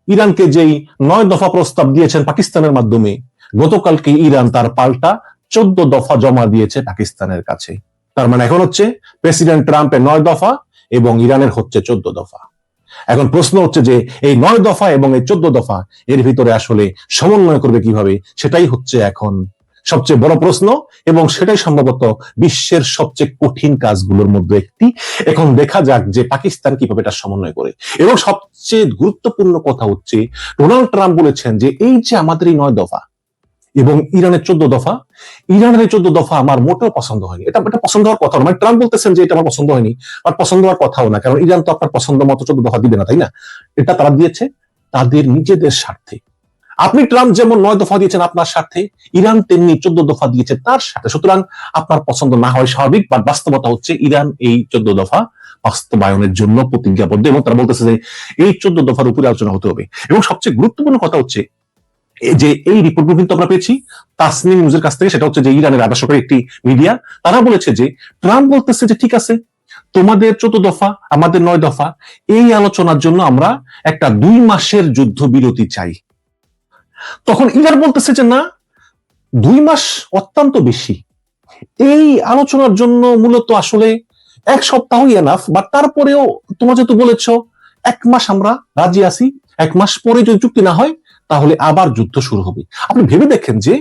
ইরানকে যেই 9 দফা প্রস্তাব দিয়েছেন পাকিস্তানের মাধ্যমে, গতকালকে ইরান তার পাল্টা 14 দফা জমা দিয়েছে পাকিস্তানের কাছে। তার মানে এখন হচ্ছে প্রেসিডেন্ট ট্রাম্পের 9 দফা এবং ইরানের হচ্ছে 14 দফা। এখন প্রশ্ন হচ্ছে যে এই 9 দফা এবং এই 14 দফা এর ভিতরে আসলে সমন্বয় করবে কিভাবে, সেটাই হচ্ছে এখন সবচেয়ে বড় প্রশ্ন, এবং সেটাই সম্ভবত বিশ্বের সবচেয়ে কঠিন কাজগুলোর মধ্যে একটি। এখন দেখা যাক যে পাকিস্তান কিভাবে এটা সমন্বয় করে। এবং সবচেয়ে গুরুত্বপূর্ণ কথা হচ্ছে, ডোনাল্ড ট্রাম্প বলেছেন যে এই যে আমাদের এই 9 দফা এবং ইরানের 14 দফা, ইরানের এই 14 দফা আমার মোটেও পছন্দ হয়নি। এটা পছন্দ হওয়ার কথা না। মানে ট্রাম্প বলতেছেন যে এটা আমার পছন্দ হয়নি, আর পছন্দ হওয়ার কথাও না, কারণ ইরান তো আপনার পছন্দ মতো 14 দফা দিবে না, তাই না? এটা তারা দিয়েছে তাদের নিজেদের স্বার্থে। আপনি ট্রাম্প যেমন 9 দফা দিয়েছেন আপনার স্বার্থে, ইরান তেমনি 14 দফা দিয়েছে তার স্বার্থে। সুতরাং আপনার পছন্দ না হয় স্বাভাবিক, বাট বাস্তবতা হচ্ছে ইরান এই 14 দফা বাস্তবায়নের জন্য প্রতিজ্ঞাবদ্ধ, এবং তারা বলতেছে যে এই 14 দফার উপরে আলোচনা হতে হবে। এবং সবচেয়ে গুরুত্বপূর্ণ কথা হচ্ছে যে এই রিপোর্টগুলো কিন্তু আমরা পেয়েছি তাসনিম নিউজের কাছ থেকে, সেটা হচ্ছে যে ইরানের আধা সরকারি একটি মিডিয়া। তারা বলেছে যে ট্রাম্প বলতেছে যে ঠিক আছে, তোমাদের 14 দফা আমাদের 9 দফা, এই আলোচনার জন্য আমরা একটা 2 মাসের যুদ্ধবিরতি চাই। তখন ইরান বলতেছে যে না, 2 মাস অত্যন্ত বেশি, এই আলোচনার জন্য মূলত আসলে 1 সপ্তাহই এনাফ, বাট তারপরেও তোমরা যেহেতু বলেছ 1 মাস আমরা রাজি আছি, 1 মাস পরে যদি চুক্তি না হয় তাহলে আবার যুদ্ধ শুরু হবে। আপনি ভেবে দেখেন যে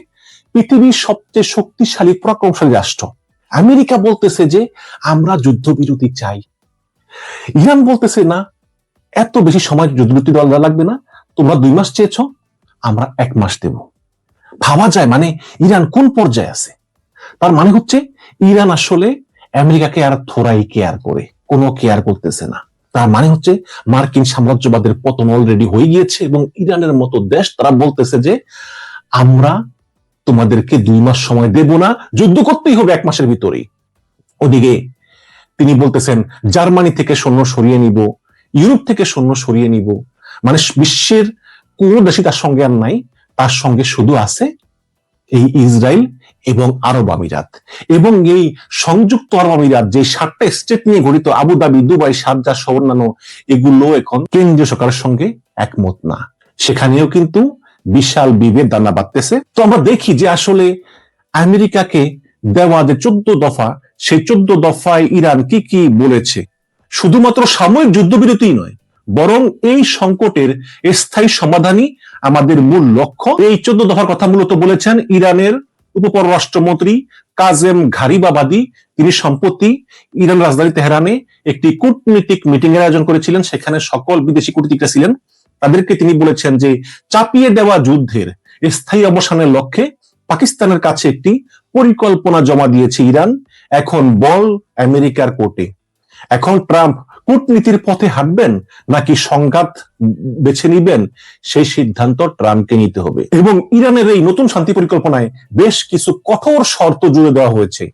পৃথিবীর সবচেয়ে শক্তিশালী পরাক্রমশালী রাষ্ট্র আমেরিকা বলতেছে যে আমরা যুদ্ধবিরতি চাই, ইরান বলতেছে না, এত বেশি সময় যুদ্ধবিরতি দেওয়া লাগবে না, তোমরা 2 মাস চেয়েছ, আমরা 1 মাস দেব। ভাবা যায় মানে ইরান কোন পর্যায়ে আছে। তার মানে হচ্ছে ইরান আসলে আমেরিকাকে আর থোড়াই কেয়ার করে, কোনো কেয়ার করতেছে না। তার মানে হচ্ছে মার্কিন সাম্রাজ্যবাদের পতন অলরেডি হয়ে গিয়েছে, এবং ইরানের মতো দেশ তারা বলতেছে যে আমরা তোমাদেরকে 2 মাস সময় দেব না, যুদ্ধ করতেই হবে 1 মাসের ভিতরেই। ওদিকে তিনি বলতেছেন জার্মানি থেকে সৈন্য সরিয়ে নিব, ইউরোপ থেকে সৈন্য সরিয়ে নিব, মানে বিশ্বের কোন দেশই তার সঙ্গে আর নাই, তার সঙ্গে শুধু আছে এই ইসরায়েল এবং আরব আমিরাত। এবং এই সংযুক্ত আরব আমিরাত যে 7টা স্টেট নিয়ে গঠিত, আবুধাবি, দুবাই, শারজাহ সহ অন্যান্য, এগুলো এখন কেন্দ্রীয় সরকারের সঙ্গে একমত না। সেখানেও কিন্তু বিশাল বিভেদ দানা বাঁধতেছে। তো আমরা দেখি যে আসলে আমেরিকাকে দেওয়া যে 14 দফা, সেই 14 দফায় ইরান কি কি বলেছে। শুধুমাত্র সাময়িক যুদ্ধবিরতি নয়, বরং এই সংকটের স্থায়ী সমাধানই আমাদের মূল লক্ষ্য। এই 14 দফার কথা মূলত বলেছেন ইরানের উপপররাষ্ট্রমন্ত্রী কাজেম ঘারিবাবাদি। তিনি সম্প্রতি ইরান রাজধানী তেহরানে একটি কূটনীতিক মিটিং এর আয়োজন করেছিলেন, সেখানে সকল বিদেশি কূটনীতিকরা ছিলেন। তাদেরকে তিনি বলেছেন যে চাপিয়ে দেওয়া যুদ্ধের স্থায়ী অবসানের লক্ষ্যে পাকিস্তানের কাছে একটি পরিকল্পনা জমা দিয়েছে ইরান, এখন বল আমেরিকার কোর্টে। এখন ট্রাম্প কূটনীতির পথে হাঁটবেন নাকি সংঘাত বেছে নিবেন, সেই সিদ্ধান্ত ট্রাম্পকে নিতে হবে। এবং ইরানের এই নতুন শান্তি পরিকল্পনায় বেশ কিছু কঠোর শর্ত জুড়ে দেওয়া হয়েছে,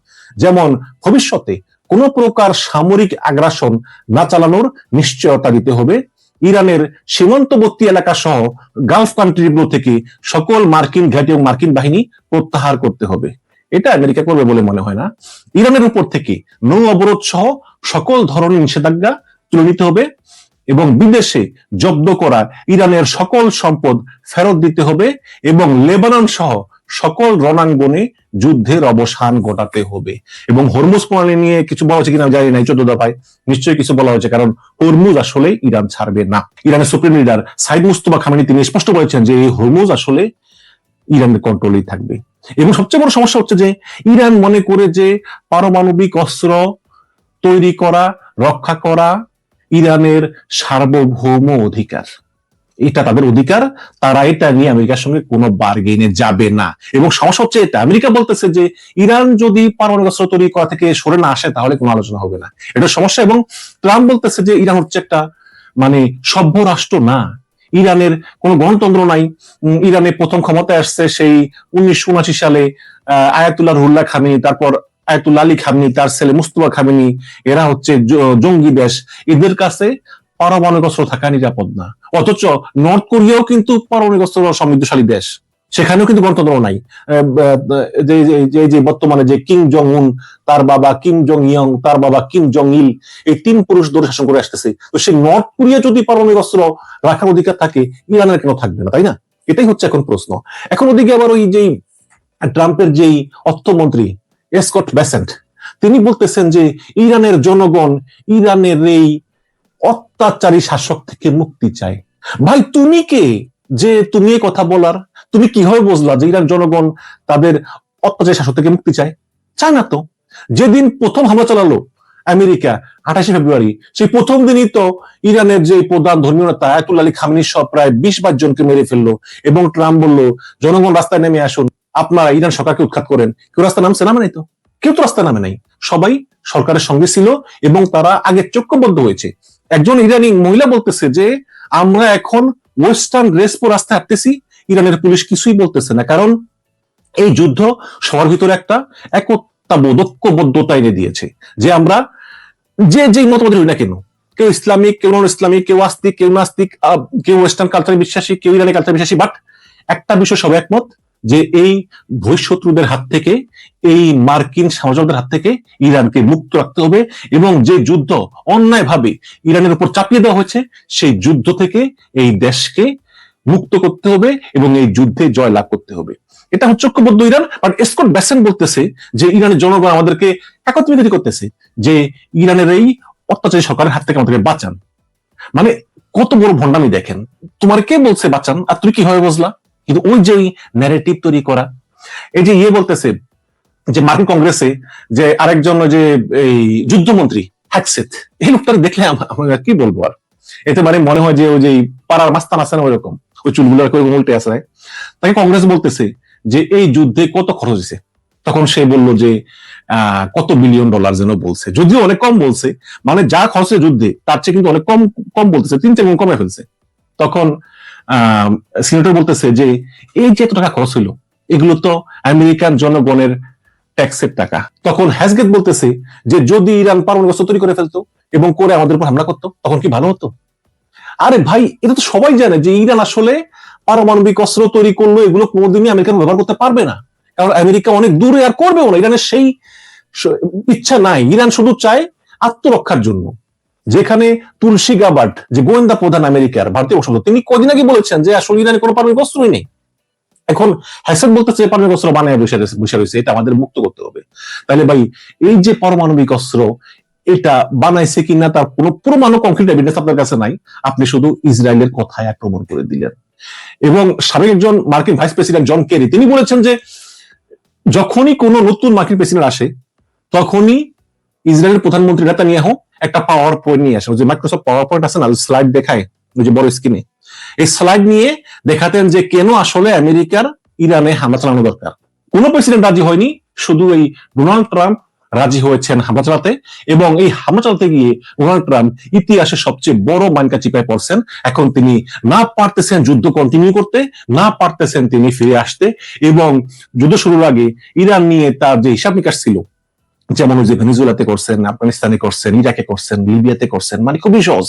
যেমন ভবিষ্যতে কোনো প্রকার সামরিক আগ্রাসন না চালানোর নিশ্চয়তা দিতে হবে, ইরানের সীমান্তবর্তী এলাকা সহ গালফ কান্ট্রিগুলো থেকে সকল মার্কিন ঘাঁটি এবং মার্কিন বাহিনী প্রত্যাহার করতে হবে। এটা আমেরিকা করবে বলে মনে হয় না। ইরানের উপর থেকে নৌ অবরোধ সহ সকল ধরনের নিষেধাজ্ঞা তুলে নিতে হবে, এবং বিদেশে জব্দ করা ইরানের সকল সম্পদ ফেরত দিতে হবে, এবং লেবানন সহ সকল রণাঙ্গনে যুদ্ধের অবসান ঘটাতে হবে। এবং হরমুজ প্রণালী নিয়ে কিছু বলা হয়েছে কিনা জানি না, 14 দফায় নিশ্চয়ই কিছু বলা হয়েছে, কারণ হরমুজ আসলে ইরান ছাড়বে না। ইরানের supreme leader Sayed Mustafa Khamenei তিনি স্পষ্ট বলেছেন যে এই হরমুজ আসলে ইরানের কন্ট্রোলেই থাকবে। এবং সবচেয়ে বড় সমস্যা হচ্ছে যে ইরান মনে করে যে পারমাণবিক অস্ত্র তৈরি করা, রক্ষা করা ইরানের সার্বভৌম অধিকার, এটা তাদের অধিকার, তারা এটা নিয়ে আমেরিকার সঙ্গে কোনো বার্গেনে যাবে না। এবং সমস্যা হচ্ছে এটা, আমেরিকা বলতেছে যে ইরান যদি পারমাণবিক অস্ত্র তৈরি করা থেকে সরে না আসে তাহলে কোনো আলোচনা হবে না, এটা সমস্যা। এবং ট্রাম্প বলতেছে যে ইরান হচ্ছে একটা মানে সভ্য রাষ্ট্র না, ইরানের কোনো গণতন্ত্র নাই। ইরানে প্রথম ক্ষমতায় আসছে সেই 1979 সালে আয়াতুল্লাহ রুহুল্লাহ খামেনি, তারপর আয়াতুল্লাহ আলী খামেনি, তার ছেলে মুস্তফা খামেনি, এরা হচ্ছে জঙ্গি দেশ, এদের কাছে পারমাণবিক অস্ত্র থাকা নিরাপদ না। অথচ নর্থ কোরিয়াও কিন্তু পারমাণবিক অস্ত্র সমৃদ্ধশালী দেশ, সেখানেও কিন্তু গণতন্ত্র নাই। যে বর্তমানে যে কিম জং উন, তার বাবা কিম জং ইয়ং, তার বাবা কিম জং ইল, এই তিন পুরুষ ধরে শাসন করে আসতেছে। তো সেই নর্থ কোরিয়া যদি পারমাণবিক অস্ত্র রাখার অধিকার থাকে, ইরানের কেন থাকবে না, তাই না? এটাই হচ্ছে এখন প্রশ্ন। এখন ওদিকে আবার ওই যে ট্রাম্পের যেই অর্থমন্ত্রী স্কট বেসেন্ট, তিনি বলতেছেন যে ইরানের জনগণ ইরানের এই অত্যাচারী শাসক থেকে মুক্তি চায়। ভাই তুমি কে যে তুমি এই কথা বলার? তুমি কিভাবে বুঝলা যে ইরান জনগণ তাদের অত্যাচারী শাসক থেকে মুক্তি চায়? চায় না তো। যেদিন প্রথম হামলা চালালো আমেরিকা 28 ফেব্রুয়ারি, সেই প্রথম দিনই তো ইরানের যে প্রধান ধর্মীয় নেতা আয়াতুল্লাহ আলী খামেনি সহ প্রায় 20-22 জনকে মেরে ফেললো, এবং ট্রাম্প বলল জনগণ রাস্তায় নেমে আসুন, আপনারা ইরান সরকারকে উৎখাত করেন। কেউ রাস্তায় নামছে? নামে নাই তো। কেউ তো রাস্তায় নামে নাই। সবাই সরকারের সঙ্গে ছিল এবং তারা আগে চক্রবদ্ধ হয়েছে। একজন ইরানি মহিলা বলতেছে যে আমরা এখন ওয়েস্টার্ন ড্রেস পরে রাস্তায় হাঁটতেছি, ইরানের পুলিশ কিছুই বলতেছে না, কারণ এই যুদ্ধ সবার ভিতরে একটা একতাবোধ, ঐক্যবদ্ধতা এনে দিয়েছে যে আমরা যে মতবাদের হই না কেন, কেউ ইসলামিক, কেউ নন ইসলামিক, কেউ আস্তিক, কেউ নাস্তিক, কেউ ওয়েস্টার্ন কালচারে বিশ্বাসী, কেউ ইরানি কালচারে বিশ্বাসী, বাট একটা বিষয় সবাই একমত যে এই বহিঃশত্রুদের হাত থেকে, এই মার্কিন সাম্রাজ্যবাদের হাত থেকে ইরানকে মুক্ত রাখতে হবে, এবং যে যুদ্ধ অন্যায়ভাবে ইরানের উপর চাপিয়ে দেওয়া হয়েছে সেই যুদ্ধ থেকে এই দেশকে মুক্ত করতে হবে এবং এই যুদ্ধে জয় লাভ করতে হবে। এটা হচ্ছে ঐক্যবদ্ধ ইরান। বাট স্কট বেসেন্ট বলতেছে যে ইরানের জনগণ আমাদেরকে একত্রিত করতেছে যে ইরানের এই অত্যাচারী সরকারের হাত থেকে আমাদেরকে বাঁচান। মানে কত বড় ভণ্ডামি দেখেন। তোমার কে বলছে বাঁচান, আর তুমি কিভাবে বুঝলা? কিন্তু ওই যে ন্যারেটিভ তৈরি করা, এই যে বলতেছে যে মার্কিন কংগ্রেসে যে আরেকজন যে এই যুদ্ধমন্ত্রী হ্যাকসেথ, এই লোকটা দেখলে আমরা কি বলবো আর, এতে মানে মনে হয় যে ওই যে পাড়ার মাস্তান আছে না, ওইরকম ওই চুলগুলো উল্টে আছে। তাকে কংগ্রেস বলতেছে যে এই যুদ্ধে কত খরচ হয়েছে, তখন সে বলল যে কত বিলিয়ন ডলার যেন বলছে, যদিও অনেক কম বলছে, মানে যা খরচে যুদ্ধে তার চেয়ে কিন্তু অনেক কম কম বলতেছে, 3-4 গুণ কমে ফেলছে। তখন সিনেটর বলতেছে যে এই যে এত টাকা খরচ হইলো, এগুলো তো আমেরিকান জনগণের ট্যাক্সের টাকা। তখন হ্যাসগেট বলতেছে যে যদি ইরান পারমাণবিক অস্ত্র তৈরি করে ফেলতো এবং করে আমাদের উপর হামলা করতো, তখন কি ভালো হতো? আরে ভাই, এটা তো সবাই জানে যে ইরান আসলে পারমাণবিক অস্ত্র তৈরি করলো, এগুলো কোনোদিনই আমেরিকা ব্যবহার করতে পারবে না, কারণ আমেরিকা অনেক দূরে আর করবেও না। ইরানের সেই ইচ্ছা নাই। ইরান শুধু চায় আত্মরক্ষার জন্য। যেখানে তুলসী গাবার্ড, যে গোয়েন্দা প্রধান আমেরিকার ভারতীয় বংশোদ্ভূত, তিনি কদিন আগে বলেছেন যে আসলে ইরানে কোনো পারমাণবিক অস্ত্রই নেই। এখন হ্যাসেন বলতেছে পারমাণবিক অস্ত্র বানায় বসে রয়েছে, এটা আমাদের মুক্ত করতে হবে। তাহলে ভাই এই যে পারমাণবিক অস্ত্র এটা বানাইছে কিনা তার কোন প্রমাণ, কংক্রিট এভিডেন্স আপনার কাছে নাই, আপনি শুধু ইসরায়েলের কথায় আক্রমণ করে দিলেন। এবং সাবেক একজন মার্কিন ভাইস প্রেসিডেন্ট জন কেরি, তিনি বলেছেন যে যখনই কোন নতুন মার্কিন প্রেসিডেন্ট আসে তখনই ইসরায়েলের প্রধানমন্ত্রী নেতানিয়াহু একটা পাওয়ার পয়েন্ট নিয়ে আসে, যে মাইক্রোসফট পাওয়ার পয়েন্ট আছে না, স্লাইড দেখায় ওই যে বড় স্ক্রিনে, এই স্লাইড নিয়ে দেখাতেন যে কেন আসলে আমেরিকার ইরানে হামলা চালানো দরকার। কোন প্রেসিডেন্ট রাজি হয়নি, শুধু এই ডোনাল্ড ট্রাম্প রাজি হয়েছেন হামলা চালাতে, এবং এই হামলা চালাতে গিয়ে ডোনাল্ড ট্রাম্প ইতিহাসের সবচেয়ে বড় মাইনকা চিপায় পড়ছেন। এখন তিনি না পারতেছেন যুদ্ধ কন্টিনিউ করতে, না পারতেছেন তিনি ফিরে আসতে, এবং যুদ্ধ শুরুর আগে ইরান নিয়ে তার যে হিসাব নিকাশ ছিল, যেমন ওই যে ভেনেজুয়েলাতে করছেন, আফগানিস্তানে করছেন, ইরাকে করছেন, লিবিয়াতে করছেন, মানে খুবই সহজ,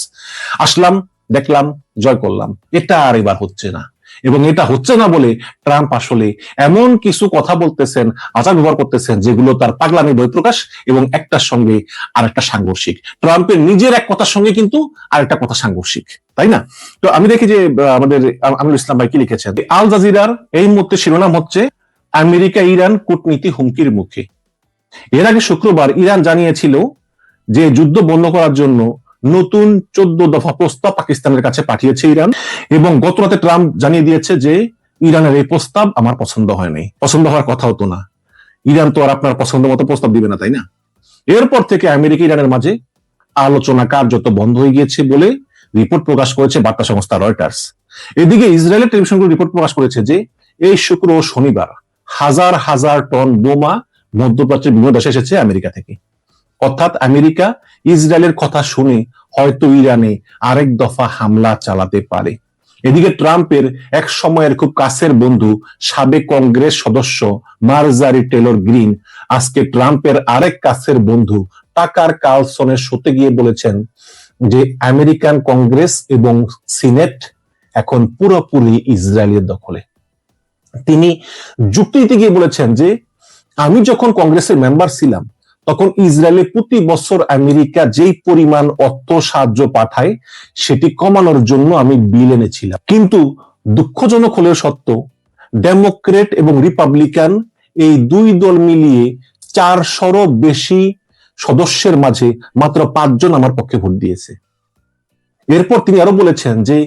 আসলাম, দেখলাম, জয় করলাম। এটা আর এবার হচ্ছে না, এবং এটা হচ্ছে না বলে ট্রাম্প আসলে এমন কিছু কথা বলতেছেন, আচার ব্যবহার করতেছেন, যেগুলো তার পাগলামি বহিঃপ্রকাশ এবং একটার সঙ্গে আরেকটা সাংঘর্ষিক। ট্রাম্পের নিজের এক কথার সঙ্গে কিন্তু আরেকটা কথা সাংঘর্ষিক, তাই না? তো আমি দেখি যে আমাদের আমিরুল ইসলাম ভাই কি লিখেছেন, আল জাজিরার এই মুহূর্তে শিরোনাম হচ্ছে আমেরিকা ইরান কূটনীতি হুমকির মুখে। এর আগে শুক্রবার ইরান জানিয়েছিল যে যুদ্ধ বন্ধ করার জন্য নতুন 14 দফা প্রস্তাব পাকিস্তানের কাছে পাঠিয়েছে ইরান, এবং গত রাতে ট্রাম্প জানিয়ে দিয়েছে যে ইরানের এই প্রস্তাব আমার পছন্দ হয়নি। পছন্দ হওয়ার কথা হতো না, ইরান তো আর আপনার পছন্দ মতো প্রস্তাব দিবে না, তাই না? এরপর থেকে আমেরিকা ইরানের মাঝে আলোচনা কার্যত বন্ধ হয়ে গিয়েছে বলে রিপোর্ট প্রকাশ করেছে বার্তা সংস্থা রয়টার্স। এদিকে ইসরায়েলের টেলিভিশনগুলো রিপোর্ট প্রকাশ করেছে যে এই শুক্র ও শনিবার হাজার হাজার টন বোমা মধ্যপ্রাচ্যের বিভিন্ন দেশে এসেছে আমেরিকা থেকে। অর্থাৎ আমেরিকা ইসরায়েলের কথা শুনে হয়তো ইরানে আরেক দফা হামলা চালাতে পারে। এদিকে ট্রাম্পের এক সময়ের খুব কাছের বন্ধু সাবেক কংগ্রেস সদস্য মার্জারি টেলর গ্রিন আজকে ট্রাম্পের আরেক কাছের বন্ধু টাকার কার্লসনের শোতে গিয়ে বলেছেন যে আমেরিকান কংগ্রেস এবং সিনেট এখন পুরোপুরি ইসরায়েলের দখলে। তিনি যুক্তি দিতে গিয়ে বলেছেন যে আমি যখন কংগ্রেসের মেম্বার ছিলাম তখন ইসরায়েলে প্রতি বছর আমেরিকা যেই পরিমাণ অর্থ সাহায্য পাঠায় সেটি কমানোর জন্য আমি বিল এনেছিলাম, কিন্তু দুঃখজনক হলেও সত্য, ডেমোক্রেট এবং রিপাবলিকান এই দুই দল মিলিয়ে 400 বেশি সদস্যের মাঝে মাত্র 5 জন আমার পক্ষে ভোট দিয়েছে। এরপর তিনি আরো বলেছেন যে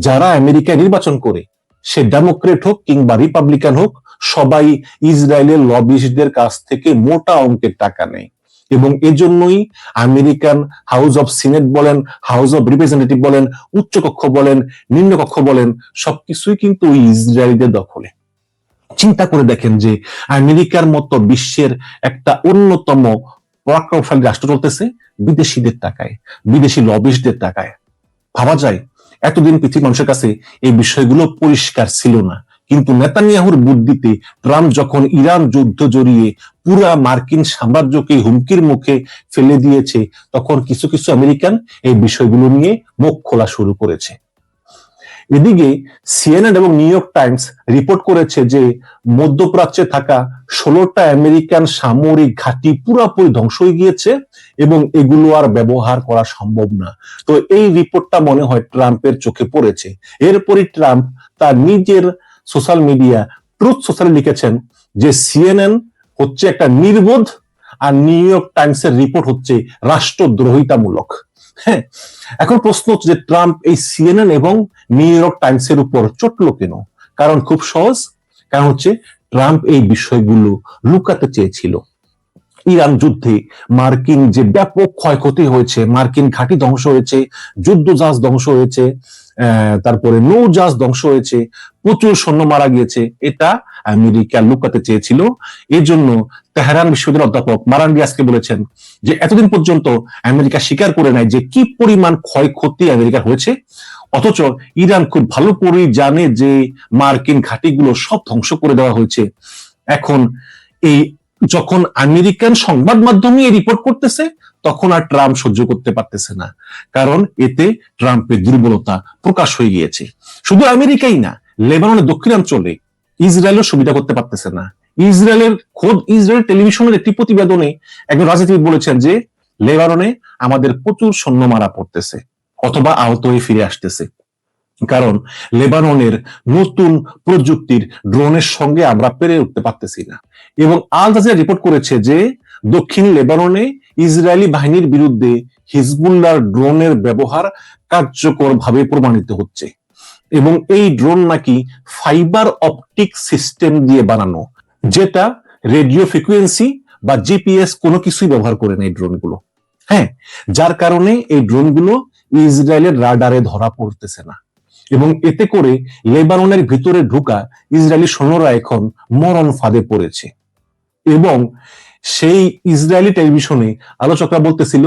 যারা আমেরিকায় নির্বাচন করে, সে ডেমোক্রেট হোক কিংবা রিপাবলিকান হোক, সবাই ইসরায়েলের লবিস্টদের কাছ থেকে মোটা অঙ্কের টাকা নেয় এবং এজন্যই আমেরিকান হাউস অফ সিনেট বলেন, হাউস অফ রিপ্রেজেন্টেটিভ বলেন, উচ্চকক্ষ বলেন, নিম্নকক্ষ বলেন, সবকিছুই কিন্তু ওই ইসরায়েলিদের দখলে। চিন্তা করে দেখেন যে আমেরিকার মতো বিশ্বের একটা অন্যতম পরাক্রমশালী রাষ্ট্র চলতেছে বিদেশিদের টাকায়, বিদেশি লবিস্টদের টাকায়। ভাবা যায় এতদিন পৃথিবীর মানুষের কাছে এই বিষয়গুলো পরিষ্কার ছিল না, কিন্তু নেতানিয়াহুর বুদ্ধিতে ট্রাম্প যখন ইরান যুদ্ধ জড়িয়ে পুরা মার্কিন সাম্রাজ্যকে হুমকির মুখে ফেলে দিয়েছে, তখন কিছু কিছু আমেরিকান এই বিষয়গুলো নিয়ে মুখ খোলা শুরু করেছে। এদিকে সিএনএন এবং নিউ ইয়র্ক টাইমস রিপোর্ট করেছে যে মধ্যপ্রাচ্যে থাকা 16টা আমেরিকান সামরিক ঘাঁটি পুরোপুরি ধ্বংস হয়ে গিয়েছে এবং এগুলো আর ব্যবহার করা সম্ভব না। তো এই রিপোর্টটা মনে হয় ট্রাম্পের চোখে পড়েছে। এরপরই ট্রাম্প তার নিজের সোশ্যাল মিডিয়া ট্রুথ সোশ্যালে লিখেছেন যে সিএনএন হচ্ছে একটা নির্বোধ আর নিউ ইয়র্ক টাইমসের রিপোর্ট হচ্ছে রাষ্ট্রদ্রোহিতামূলক। হ্যাঁ, এখন প্রশ্ন হচ্ছে যে ট্রাম্প এই সিএনএন এবং নিউ ইয়র্ক টাইমসের উপর চটল কেন? কারণ খুব সহজ, কারণ হচ্ছে ট্রাম্প এই বিষয়গুলো লুকাতে চেয়েছিল। ইরান যুদ্ধে মার্কিন যে ব্যাপক ক্ষয়ক্ষতি হয়েছে, মার্কিন ঘাঁটি ধ্বংস হয়েছে, যুদ্ধ জাহাজ ধ্বংস হয়েছে, তারপরে নৌ জাহাজ ধ্বংস হয়েছে, প্রচুর সৈন্য মারা গিয়েছে, এটা আমেরিকা লুকাতে চেয়েছিল। এই জন্য তেহরান বিশ্ববিদ্যালয়ের অধ্যাপক মারান্ডি আজকে বলেছেন যে এতদিন পর্যন্ত আমেরিকা স্বীকার করে নাই যে কি পরিমাণ ক্ষয়ক্ষতি আমেরিকার হয়েছে, অথচ ইরান খুব ভালো করেই জানে যে মার্কিন ঘাঁটিগুলো সব ধ্বংস করে দেওয়া হয়েছে। এখন এই যখন আমেরিকান সংবাদ মাধ্যমে রিপোর্ট করতেছে, তখন আর ট্রাম্প সহ্য করতে পারতেছে না, কারণ এতে ট্রাম্পের দুর্বলতা প্রকাশ হয়ে গিয়েছে। শুধু আমেরিকাই না, লেবাননের দক্ষিণাঞ্চলে ইসরায়েলও সুবিধা করতে পারতেছে না। খোদ ইসরায়েল টেলিভিশনের একটি প্রতিবেদনে একজন রাজনীতিবিদ বলেছেন যে লেবাননে আমাদের প্রচুর সৈন্য মারা পড়তেছে অথবা আহত হয়ে ফিরে আসতেছে, কারণ লেবাননের নতুন প্রযুক্তির ড্রোনের সঙ্গে আমরা পেরে উঠতে পারতেছি না। এবং আল জাজিরা রিপোর্ট করেছে যে দক্ষিণ লেবাননে ইসরায়েলি বাহিনীর বিরুদ্ধে হিজবুল্লাহর ড্রোনের ব্যবহার কার্যকরভাবে প্রমাণিত হচ্ছে এবং এই ড্রোন নাকি ফাইবার অপটিক সিস্টেম দিয়ে বানানো, যেটা রেডিও ফ্রিকোয়েন্সি বা জিপিএস কোনো কিছুই ব্যবহার করে না এই ড্রোনগুলো। হ্যাঁ, যার কারণে এই ড্রোনগুলো ইসরায়েলের রাডারে ধরা পড়তেছে না এবং এতে করে লেবাননের ভিতরে ঢুকা ইসরায়েলি সৈন্যরা এখন মরণ ফাঁদে পড়েছে। এবং সেই ইসরায়েলি টেলিভিশনে আলোচকরা বলতেছিল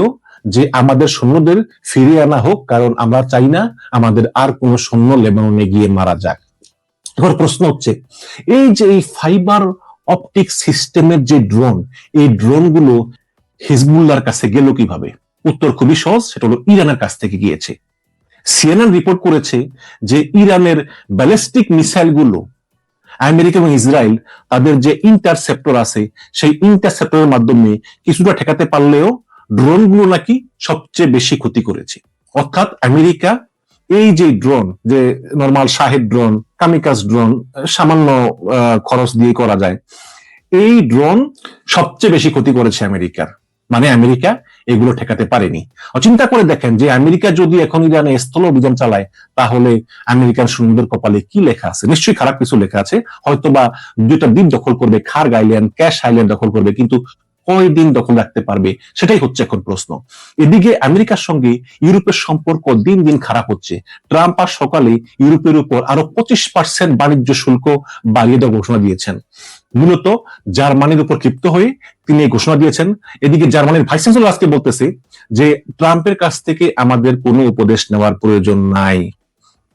যে আমাদের সৈন্যদের ফিরিয়ে আনা হোক, কারণ আমরা চাই না আমাদের আর কোন সৈন্য লেবাননে গিয়ে মারা যাক। এবার প্রশ্ন হচ্ছে এই যে এই ফাইবার অপটিক সিস্টেমের যে ড্রোন, এই ড্রোনগুলো হিজবুল্লাহর কাছে গেল কিভাবে? উত্তর খুবই সহজ, সেটা হলো ইরানের কাছ থেকে গিয়েছে। সিএনএন রিপোর্ট করেছে যে ইরানের ব্যালিস্টিক মিসাইল গুলো আমেরিকা এবং ইসরায়েল তাদের যে ইন্টারসেপ্টর আছে, সেই ইন্টারসেপ্টরের মাধ্যমে কিছুটা ঠেকাতে পারলেও ড্রোনগুলো নাকি সবচেয়ে বেশি ক্ষতি করেছে। অর্থাৎ আমেরিকা এই যে ড্রোন, যে নর্মাল শাহেদ ড্রোন, কামিকাজ ড্রোন, সামান্য খরচ দিয়ে করা যায়, এই ড্রোন সবচেয়ে বেশি ক্ষতি করেছে আমেরিকার। মানে আমেরিকা এগুলো ঠেকাতে পারেনি। চিন্তা করে দেখেন যে আমেরিকা যদি এখন ইরানে স্থল অভিযান চালায়, তাহলে আমেরিকান সৈন্যদের কপালে কি লেখা আছে? নিশ্চয়ই খারাপ কিছু লেখা আছে। হয়তোবা 2টা দ্বীপ দখল করবে, খার্গ আইল্যান্ড, ক্যাশ আইল্যান্ড দখল করবে, কিন্তু কয়দিন দখল রাখতে পারবে সেটাই হচ্ছে এখন প্রশ্ন। এদিকে আমেরিকার সঙ্গে ইউরোপের সম্পর্ক দিন দিন খারাপ হচ্ছে। ট্রাম্প আর সকালে ইউরোপের উপর আরো 25% বাণিজ্য শুল্ক বাড়িয়ে দেওয়ার ঘোষণা দিয়েছেন। মূলত জার্মানির উপর ক্ষিপ্ত হয়ে তিনি এই ঘোষণা দিয়েছেন। এদিকে জার্মানির ভাইস চ্যান্সেলর আজকে বলতেছে যে ট্রাম্পের কাছ থেকে আমাদের কোনো উপদেশ নেওয়ার প্রয়োজন নাই।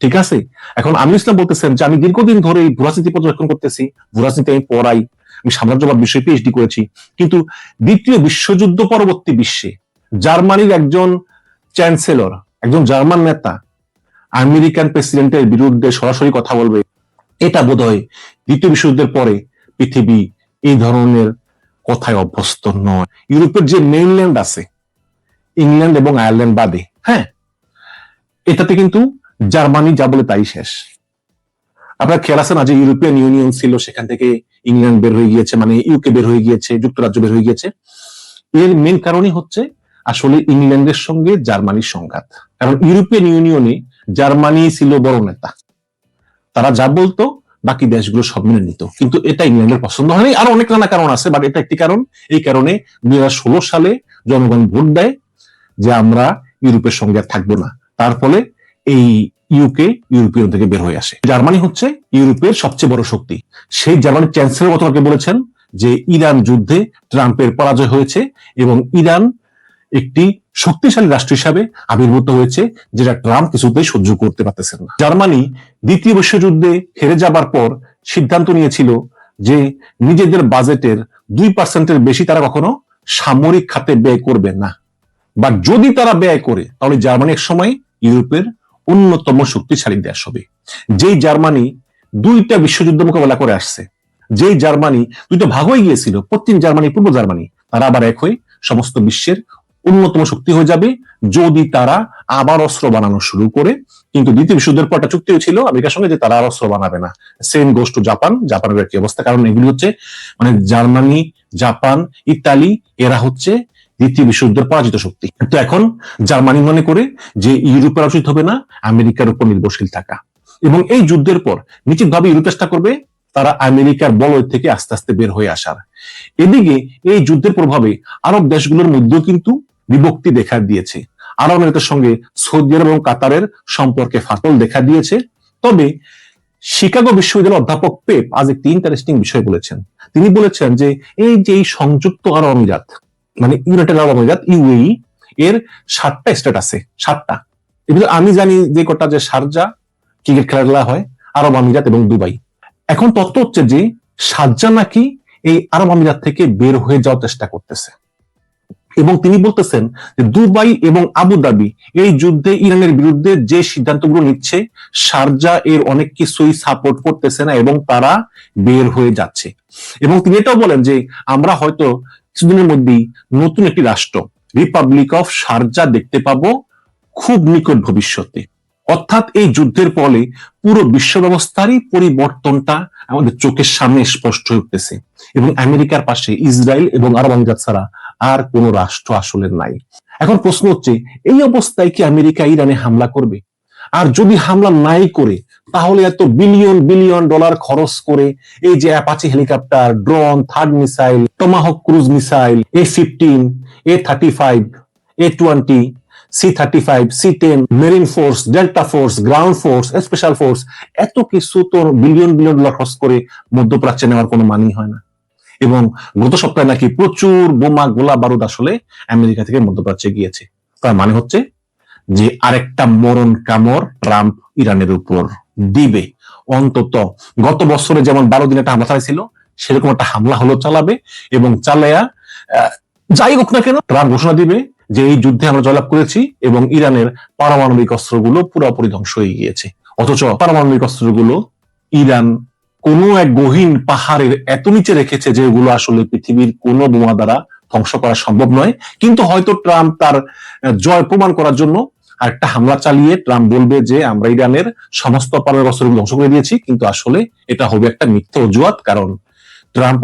ঠিক আছে, এখন আমির ইসলাম বলতেছেন যে আমি দীর্ঘদিন ধরে এই ভূরাজনীতি পর্যবেক্ষণ করতেছি, ভূরাজনীতি আমি পড়াই, আমি সাম্রাজ্যবাদ বিষয়ে পিএইচডি করেছি, কিন্তু দ্বিতীয় বিশ্বযুদ্ধ পরবর্তী বিশ্বে জার্মানির একজন চ্যান্সেলর, একজন জার্মান নেতা আমেরিকান প্রেসিডেন্টের বিরুদ্ধে সরাসরি কথা বলবে, এটা বোধহয় দ্বিতীয় বিশ্বযুদ্ধের পরে পৃথিবী এই ধরনের কথায় অভ্যস্ত নয়। ইউরোপের যে মেইনল্যান্ড আছে, ইংল্যান্ড এবং আয়ারল্যান্ড বাদে, হ্যাঁ, এটাতে কিন্তু জার্মানি যা বলে তাই শেষ। আপনার খেয়াল আছে না যে ইউরোপিয়ান ইউনিয়ন ছিল, সেখান থেকে ইংল্যান্ড বের হয়ে গিয়েছে, মানে ইউকে বের হয়ে গিয়েছে, যুক্তরাজ্য বের হয়ে গিয়েছে। এর মেন কারণই হচ্ছে আসলে ইংল্যান্ডের সঙ্গে জার্মানির সংঘাত। কারণ ইউরোপিয়ান ইউনিয়নে জার্মানি ছিল বড় নেতা, তারা যা বলতো বাকি দেশগুলো সব মেনে নিত, কিন্তু এটা ইংল্যান্ডের পছন্দ হয়নি। আরো অনেক নানা কারণ আছে, বাট এটা একটি কারণ। এই কারণে 2016 সালে জনগণ ভোট দেয় যে আমরা ইউরোপের সঙ্গে আর থাকবো না। তার ফলে এই ইউকে ইউরোপিয়ান থেকে বের হয়ে আসে। জার্মানি হচ্ছে ইউরোপের সবচেয়ে বড় শক্তি। সেই জার্মানির চ্যান্সেলর গতকালকে বলেছেন যে ইরান যুদ্ধে ট্রাম্পের পরাজয় হয়েছে এবং ইরান একটি শক্তিশালী রাষ্ট্র হিসাবে আবির্ভূত হয়েছে, যেটা ট্রাম্প কিছুতেই সহ্য করতে পারতেছেন না। জার্মানি দ্বিতীয় বিশ্বযুদ্ধে হেরে যাবার পর সিদ্ধান্ত নিয়েছিল যে নিজেদের বাজেটের 2% বেশি তারা কখনো সামরিক খাতে ব্যয় করবে না। বা যদি তারা ব্যয় করে, তাহলে জার্মানি এক সময় ইউরোপের অন্যতম শক্তিশালী দেশ হবে। যেই জার্মানি 2টা বিশ্বযুদ্ধ মোকাবেলা করে আসছে, যেই জার্মানি 2টা ভাগ হয়ে গিয়েছিল, পশ্চিম জার্মানি পূর্ব জার্মানি, তারা আবার এক হয়ে সমস্ত বিশ্বের অন্যতম শক্তি হয়ে যাবে যদি তারা আবার অস্ত্র বানানো শুরু করে। কিন্তু দ্বিতীয় বিশ্বযুদ্ধের পর একটা চুক্তি হয়েছিল আমেরিকার সঙ্গে যে তারা আর অস্ত্র বানাবে না। Same goes to Japan. জাপানের কি অবস্থা? কারণ এগুলি হচ্ছে মানে জার্মানি, জাপান, ইতালি, এরা হচ্ছে দ্বিতীয় বিশ্বযুদ্ধের পরাজিত শক্তি। তো এখন জার্মানি মনে করে যে ইউরোপের উচিত হবে না আমেরিকার উপর নির্ভরশীল থাকা, এবং এই যুদ্ধের পর নিশ্চিতভাবে ইউরোপ চেষ্টা করবে তারা আমেরিকার বলয় থেকে আস্তে আস্তে বের হয়ে আসার। এদিকে এই যুদ্ধের প্রভাবে আরব দেশগুলোর মধ্যেও কিন্তু বিভক্তি দেখা দিয়েছে। আরব আমিরাতের সঙ্গে সৌদি আরব এবং কাতারের সম্পর্কে ফাটল দেখা দিয়েছে। তবে শিকাগো বিশ্ববিদ্যালয়ের অধ্যাপক পেপ আজ একটি ইন্টারেস্টিং বিষয় বলেছেন। তিনি বলেছেন যে এই যে সংযুক্ত আরব আমিরাত, মানে ইউনাইটেড আরব আমিরাত, ইউএই, এর 7টা স্টেট আছে। 7টা। এবার আমি জানি যে কটা, যে শারজা ক্রিকেট খেলা হয়, আরব আমিরাত এবং দুবাই। এখন তথ্য হচ্ছে যে শারজা নাকি এই আরব আমিরাত থেকে বের হয়ে যাওয়ার চেষ্টা করতেছে, এবং তিনি বলতেছেন যে দুবাই এবং আবুধাবি এই যুদ্ধে ইরানের বিরুদ্ধে যে সিদ্ধান্তগুলো নিচ্ছে, শারজা এর অনেক কিছুই সাপোর্ট করতেছে না এবং তারা বের হয়ে যাচ্ছে। এবং তিনি এটাও বলেন যে আমরা হয়তো কিছুদিনের মধ্যেই নতুন একটি রাষ্ট্র, রিপাবলিক অফ শারজা, দেখতে পাবো খুব নিকট ভবিষ্যতে। অর্থাৎ এই যুদ্ধের ফলে পুরো বিশ্ব ব্যবস্থারই পরিবর্তনটা আমাদের চোখের সামনে স্পষ্ট হয়ে উঠতেছে, এবং আমেরিকার পাশে ইসরায়েল এবং আরব আমিরাত ছাড়া আর কোন রাষ্ট্র আসলে নাই। এখন প্রশ্ন হচ্ছে, এই অবস্থায় কি আমেরিকা ইরানে হামলা করবে? আর যদি হামলা নাই করে, তাহলে এত বিলিয়ন বিলিয়ন ডলার খরচ করে এই যে Apache helicopter, drone, third missile, Tomahawk cruise missile, A-15, A-35, A-20, C-35, C-10, marine force, delta force, ground force, special force, এত কিছু তো বিলিয়ন বিলিয়ন ডলার খরচ করে মধ্যপ্রাচ্যে নেওয়ার কোনো মানেই হয় না। এবং গত সপ্তাহে নাকি প্রচুর বোমা, গোলা বারুদ আসলে আমেরিকা থেকে মধ্যপ্রাচ্যে গিয়েছে। তার মানে হচ্ছে যে আরেকটা মরণ কামড় ট্রাম্প ইরানের উপর দিবে। অন্তত গত বছরে যেমন 12 দিনে একটা হামলা চালাইছিল, সেরকম একটা হামলা হলো চালাবে, এবং চালায়া যাই হোক না কেন ট্রাম্প ঘোষণা দিবে যে এই যুদ্ধে আমরা জয়লাভ করেছি এবং ইরানের পারমাণবিক অস্ত্রগুলো পুরোপুরি ধ্বংস হয়ে গিয়েছে। অথচ পারমাণবিক অস্ত্রগুলো ইরান কোনো এক গহীন পাহাড়ের এত নিচে রেখেছে যে এগুলো আসলে পৃথিবীর কোনো বোমা দ্বারা ধ্বংস করা সম্ভব নয়। কিন্তু হয়তো ট্রাম্প তার জয় প্রমাণ করার জন্য আরেকটা হামলা চালিয়ে ট্রাম্প বলবে যে আমরা ইরানের সমস্ত পারমাণবিক অস্ত্রগুলো ধ্বংস করে দিয়েছি, কিন্তু আসলে এটা হবে একটা মিথ্যা অজুহাত, কারণ ট্রাম্প